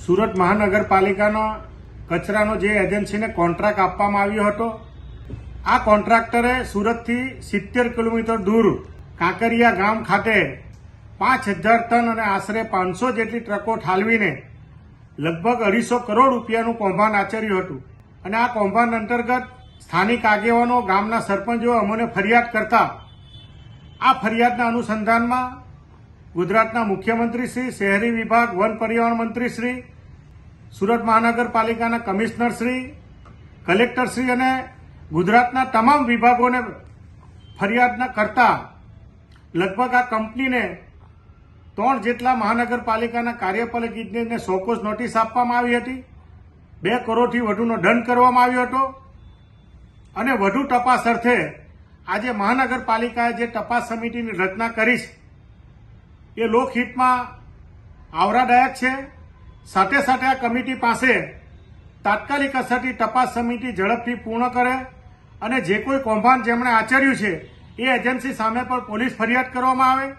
સુરત મહાનગરપાલિકાનો કચરાનો જે એજન્સીને કોન્ટ્રાક્ટ આપવામાં આવ્યો હતો, આ કોન્ટ્રાક્ટરે સુરતથી 70 કિલોમીટર દૂર કાંકરિયા ગામ ખાતે 5000 ટન અને આશરે 500 જેટલી ટ્રકો ઠાલવીને લગભગ 250 કરોડ રૂપિયાનું કૌભાંડ આચર્યું હતું. અને આ કૌભાંડ અંતર્ગત સ્થાનિક આગેવાનો, ગામના સરપંચો અમને ફરિયાદ કરતા આ ફરિયાદના અનુસંધાનમાં ગુજરાતના મુખ્યમંત્રી શ્રી, શહેરી વિભાગ, વન પર્યાવરણ મંત્રી શ્રી, સુરત મહાનગરપાલિકાના કમિશનર શ્રી, કલેક્ટર શ્રી અને ગુજરાતના તમામ વિભાગોને ફરિયાદના કરતા લગભગ આ કંપનીને 3 જેટલા મહાનગરપાલિકાના કાર્યપાલક ઇજનેરને સોકોઝ નોટિસ આપવામાં આવી હતી. 2 કરોડથી વધુનો દંડ કરવામાં આવ્યો હતો. અને વધુ તપાસ અર્થે આજે મહાનગરપાલિકાએ જે તપાસ સમિતિની રચના કરી છે એ લોકહિતમાં આવરાદાયક છે. સાથે સાથે આ કમિટી પાસે તાત્કાલિક અસરથી તપાસ સમિતિ ઝડપથી પૂર્ણ કરે અને જે કોઈ કૌભાંડ જેમણે આચર્યું છે એ એજન્સી સામે પણ પોલીસ ફરિયાદ કરવામાં આવે.